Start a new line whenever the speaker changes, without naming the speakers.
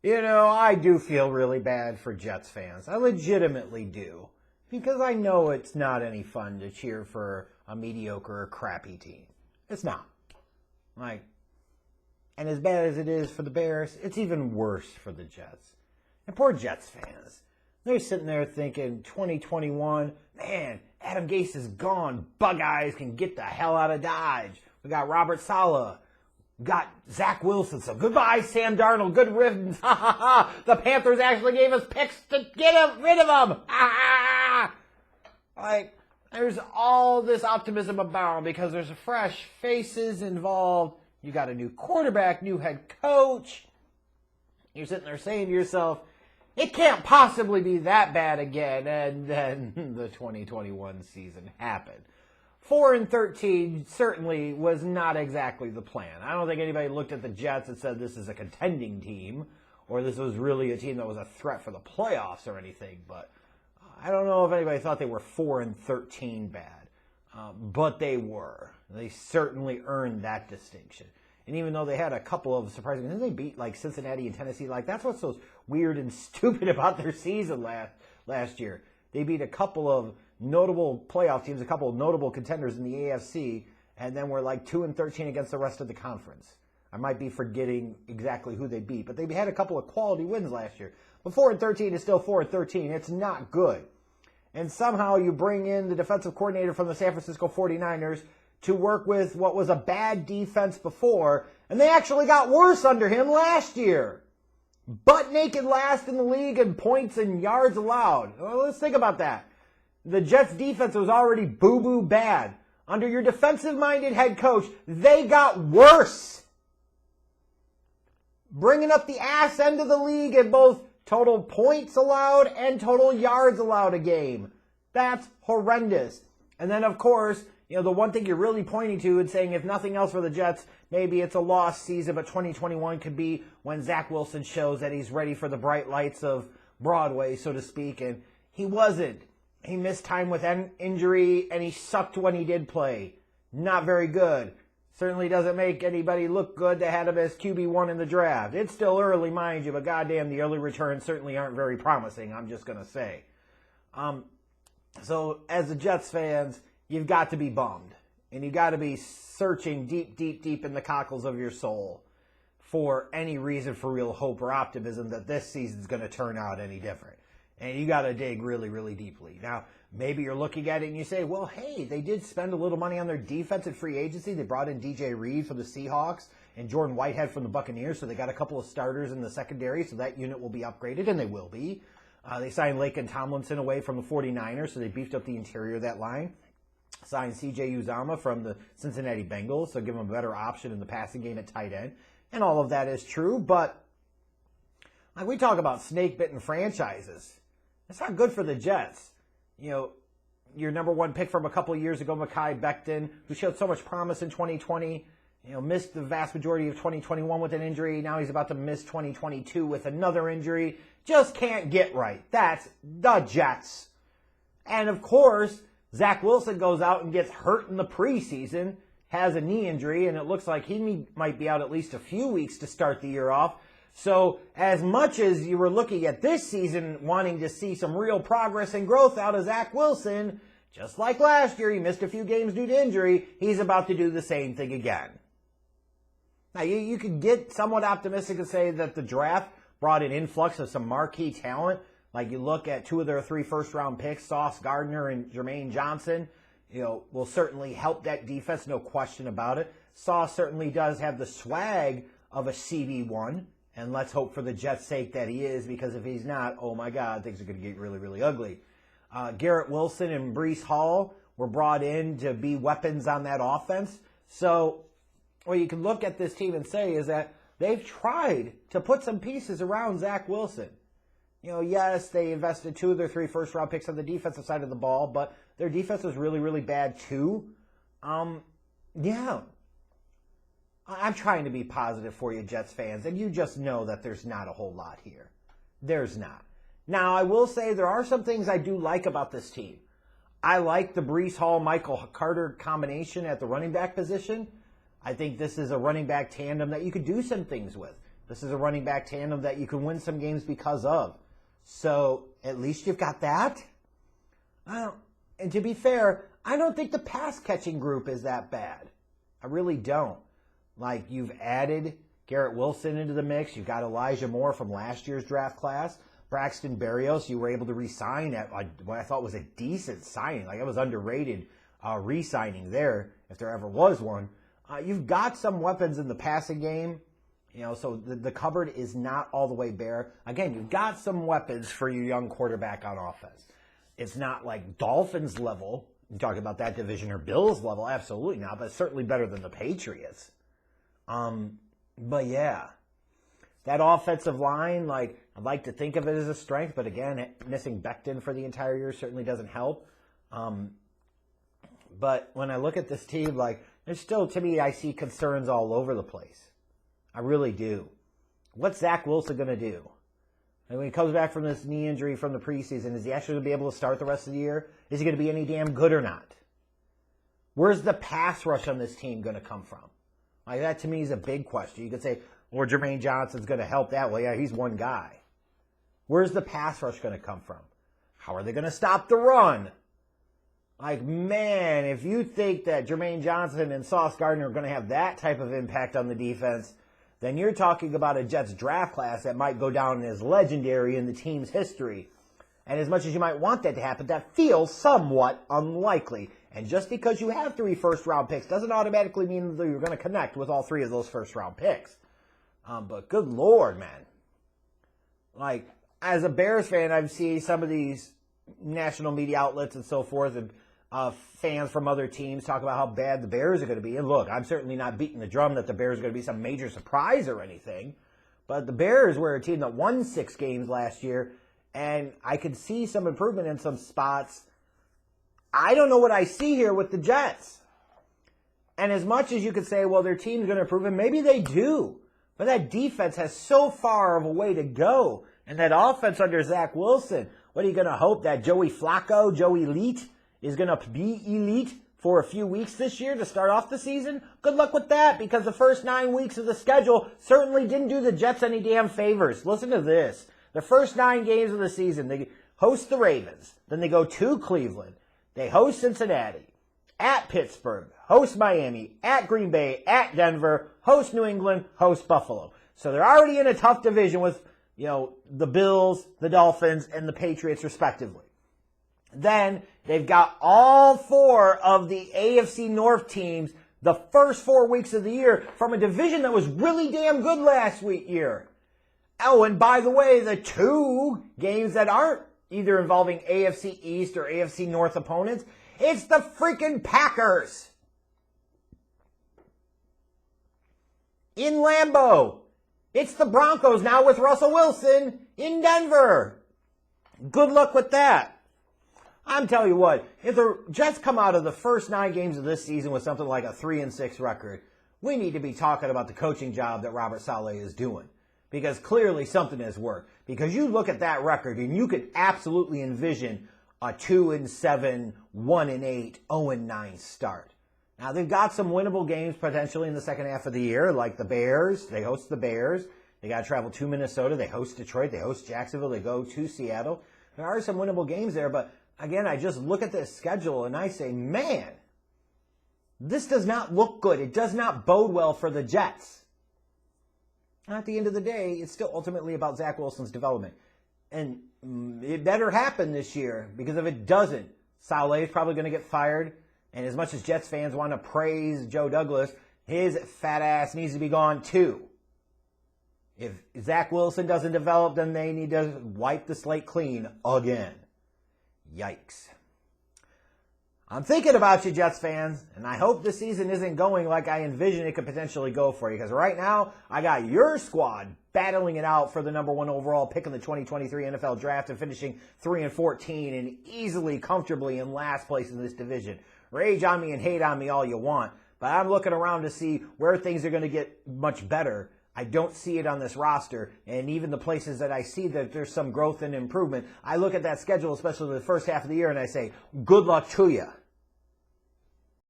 I do feel really bad for Jets fans. I legitimately do. Because I know it's not any fun to cheer for a mediocre or crappy team. It's not. And as bad as it is for the Bears, it's even worse for the Jets. And poor Jets fans. They're sitting there thinking, 2021, man, Adam Gase is gone. Bug Eyes can get the hell out of Dodge. We got Robert Saleh. Got Zach Wilson, so goodbye Sam Darnold, good riddance, ha ha ha. The Panthers actually gave us picks to get rid of him, ha ha ha. There's all this optimism abound because there's fresh faces involved. You got a new quarterback, new head coach. You're sitting there saying to yourself, it can't possibly be that bad again, and then the 2021 season happened. 4-13 certainly was not exactly the plan. I don't think anybody looked at the Jets and said this is a contending team, or this was really a team that was a threat for the playoffs or anything, but I don't know if anybody thought they were 4-13 bad, but they were. They certainly earned that distinction. And even though they had a couple of surprising, didn't they beat Cincinnati and Tennessee? That's what's so weird and stupid about their season last year. They beat a couple of notable playoff teams, a couple of notable contenders in the AFC, and then were 2-13 against the rest of the conference. I might be forgetting exactly who they beat, but they had a couple of quality wins last year. But 4-13 is still 4-13. It's not good. And somehow you bring in the defensive coordinator from the San Francisco 49ers to work with what was a bad defense before, and they actually got worse under him last year. Butt naked last in the league in points and yards allowed. Well, let's think about that. The Jets defense was already boo-boo bad. Under your defensive-minded head coach, they got worse. Bringing up the ass end of the league in both total points allowed and total yards allowed a game. That's horrendous. And then, of course, the one thing you're really pointing to and saying, if nothing else for the Jets, maybe it's a lost season, but 2021 could be when Zach Wilson shows that he's ready for the bright lights of Broadway, so to speak, and he wasn't. He missed time with injury, and he sucked when he did play. Not very good. Certainly doesn't make anybody look good to have him as QB1 in the draft. It's still early, mind you, but goddamn, the early returns certainly aren't very promising, I'm just going to say. So, as the Jets fans, you've got to be bummed. And you've got to be searching deep, deep, deep in the cockles of your soul for any reason for real hope or optimism that this season's going to turn out any different. And you got to dig really, really deeply. Now, maybe you're looking at it and you say, well, hey, they did spend a little money on their defense at free agency. They brought in DJ Reed from the Seahawks and Jordan Whitehead from the Buccaneers, so they got a couple of starters in the secondary, so that unit will be upgraded, and they will be. They signed Laken Tomlinson away from the 49ers, so they beefed up the interior of that line. Signed C.J. Uzomah from the Cincinnati Bengals, so give him a better option in the passing game at tight end. And all of that is true, but we talk about snake-bitten franchises. That's not good for the Jets. Your number one pick from a couple of years ago, Mekhi Becton, who showed so much promise in 2020, missed the vast majority of 2021 with an injury. Now he's about to miss 2022 with another injury. Just can't get right. That's the Jets. And of course, Zach Wilson goes out and gets hurt in the preseason, has a knee injury, and it looks like he might be out at least a few weeks to start the year off. So as much as you were looking at this season wanting to see some real progress and growth out of Zach Wilson, just like last year, he missed a few games due to injury, he's about to do the same thing again. Now, you could get somewhat optimistic and say that the draft brought an influx of some marquee talent. Like you look at two of their 3 first-round picks, Sauce Gardner and Jermaine Johnson, will certainly help that defense, no question about it. Sauce certainly does have the swag of a CB1. And let's hope for the Jets' sake that he is, because if he's not, oh my God, things are going to get really, really ugly. Garrett Wilson and Breece Hall were brought in to be weapons on that offense. So what you can look at this team and say is that they've tried to put some pieces around Zach Wilson. Yes, they invested 2 of their 3 first-round picks on the defensive side of the ball, but their defense was really, really bad too. Yeah. I'm trying to be positive for you, Jets fans, and you just know that there's not a whole lot here. There's not. Now, I will say there are some things I do like about this team. I like the Breece Hall-Michael Carter combination at the running back position. I think this is a running back tandem that you could do some things with. This is a running back tandem that you can win some games because of. So at least you've got that. And to be fair, I don't think the pass catching group is that bad. I really don't. Like, you've added Garrett Wilson into the mix. You've got Elijah Moore from last year's draft class. Braxton Berrios, you were able to re-sign at what I thought was a decent signing. Like, it was underrated re-signing there, if there ever was one. You've got some weapons in the passing game. So the cupboard is not all the way bare. Again, you've got some weapons for your young quarterback on offense. It's not like Dolphins level. You talk about that division, or Bills level, absolutely not, but certainly better than the Patriots. But yeah, that offensive line, like, I'd like to think of it as a strength, but again, missing Becton for the entire year certainly doesn't help. But when I look at this team, like, there's still, to me, I see concerns all over the place. I really do. What's Zach Wilson going to do? And when he comes back from this knee injury from the preseason, is he actually going to be able to start the rest of the year? Is he going to be any damn good or not? Where's the pass rush on this team going to come from? Like, that to me is a big question. You could say, well, Jermaine Johnson's going to help that. Well, yeah, he's one guy. Where's the pass rush going to come from? How are they going to stop the run? Like, man, if you think that Jermaine Johnson and Sauce Gardner are going to have that type of impact on the defense, then you're talking about a Jets draft class that might go down as legendary in the team's history. And as much as you might want that to happen, that feels somewhat unlikely. And just because you have 3 first-round picks doesn't automatically mean that you're going to connect with all 3 of those first-round picks. But good Lord, man. Like, as a Bears fan, I've seen some of these national media outlets and so forth, and fans from other teams talk about how bad the Bears are going to be. And look, I'm certainly not beating the drum that the Bears are going to be some major surprise or anything. But the Bears were a team that won 6 games last year, and I could see some improvement in some spots. I don't know what I see here with the Jets. And as much as you could say, well, their team's going to improve, and maybe they do. But that defense has so far of a way to go. And that offense under Zach Wilson, what are you going to hope that Joey Flacco, Joe Elite, is going to be elite for a few weeks this year to start off the season? Good luck with that, because the first 9 weeks of the schedule certainly didn't do the Jets any damn favors. Listen to this. The first 9 games of the season, they host the Ravens. Then they go to Cleveland. They host Cincinnati, at Pittsburgh, host Miami, at Green Bay, at Denver, host New England, host Buffalo. So they're already in a tough division with, the Bills, the Dolphins, and the Patriots respectively. Then they've got all 4 of the AFC North teams the first 4 weeks of the year from a division that was really damn good last year. Oh, and by the way, the 2 games that aren't either involving AFC East or AFC North opponents, it's the freaking Packers in Lambeau. It's the Broncos now with Russell Wilson in Denver. Good luck with that. I'm telling you what, if the Jets come out of the first 9 games of this season with something like a 3-6 record, we need to be talking about the coaching job that Robert Saleh is doing. Because clearly something has worked. Because you look at that record and you could absolutely envision a 2-7, 1-8, 0-9 start. Now, they've got some winnable games potentially in the second half of the year, like the Bears. They host the Bears. They got to travel to Minnesota. They host Detroit. They host Jacksonville. They go to Seattle. There are some winnable games there, but again, I just look at this schedule and I say, man, this does not look good. It does not bode well for the Jets. And at the end of the day, it's still ultimately about Zach Wilson's development. And it better happen this year, because if it doesn't, Saleh is probably going to get fired. And as much as Jets fans want to praise Joe Douglas, his fat ass needs to be gone too. If Zach Wilson doesn't develop, then they need to wipe the slate clean again. Yikes. I'm thinking about you, Jets fans, and I hope this season isn't going like I envision it could potentially go for you, because right now, I got your squad battling it out for the number 1 overall pick in the 2023 NFL Draft and finishing 3-14 and easily, comfortably in last place in this division. Rage on me and hate on me all you want, but I'm looking around to see where things are going to get much better. I don't see it on this roster, and even the places that I see that there's some growth and improvement, I look at that schedule, especially the first half of the year, and I say, good luck to you.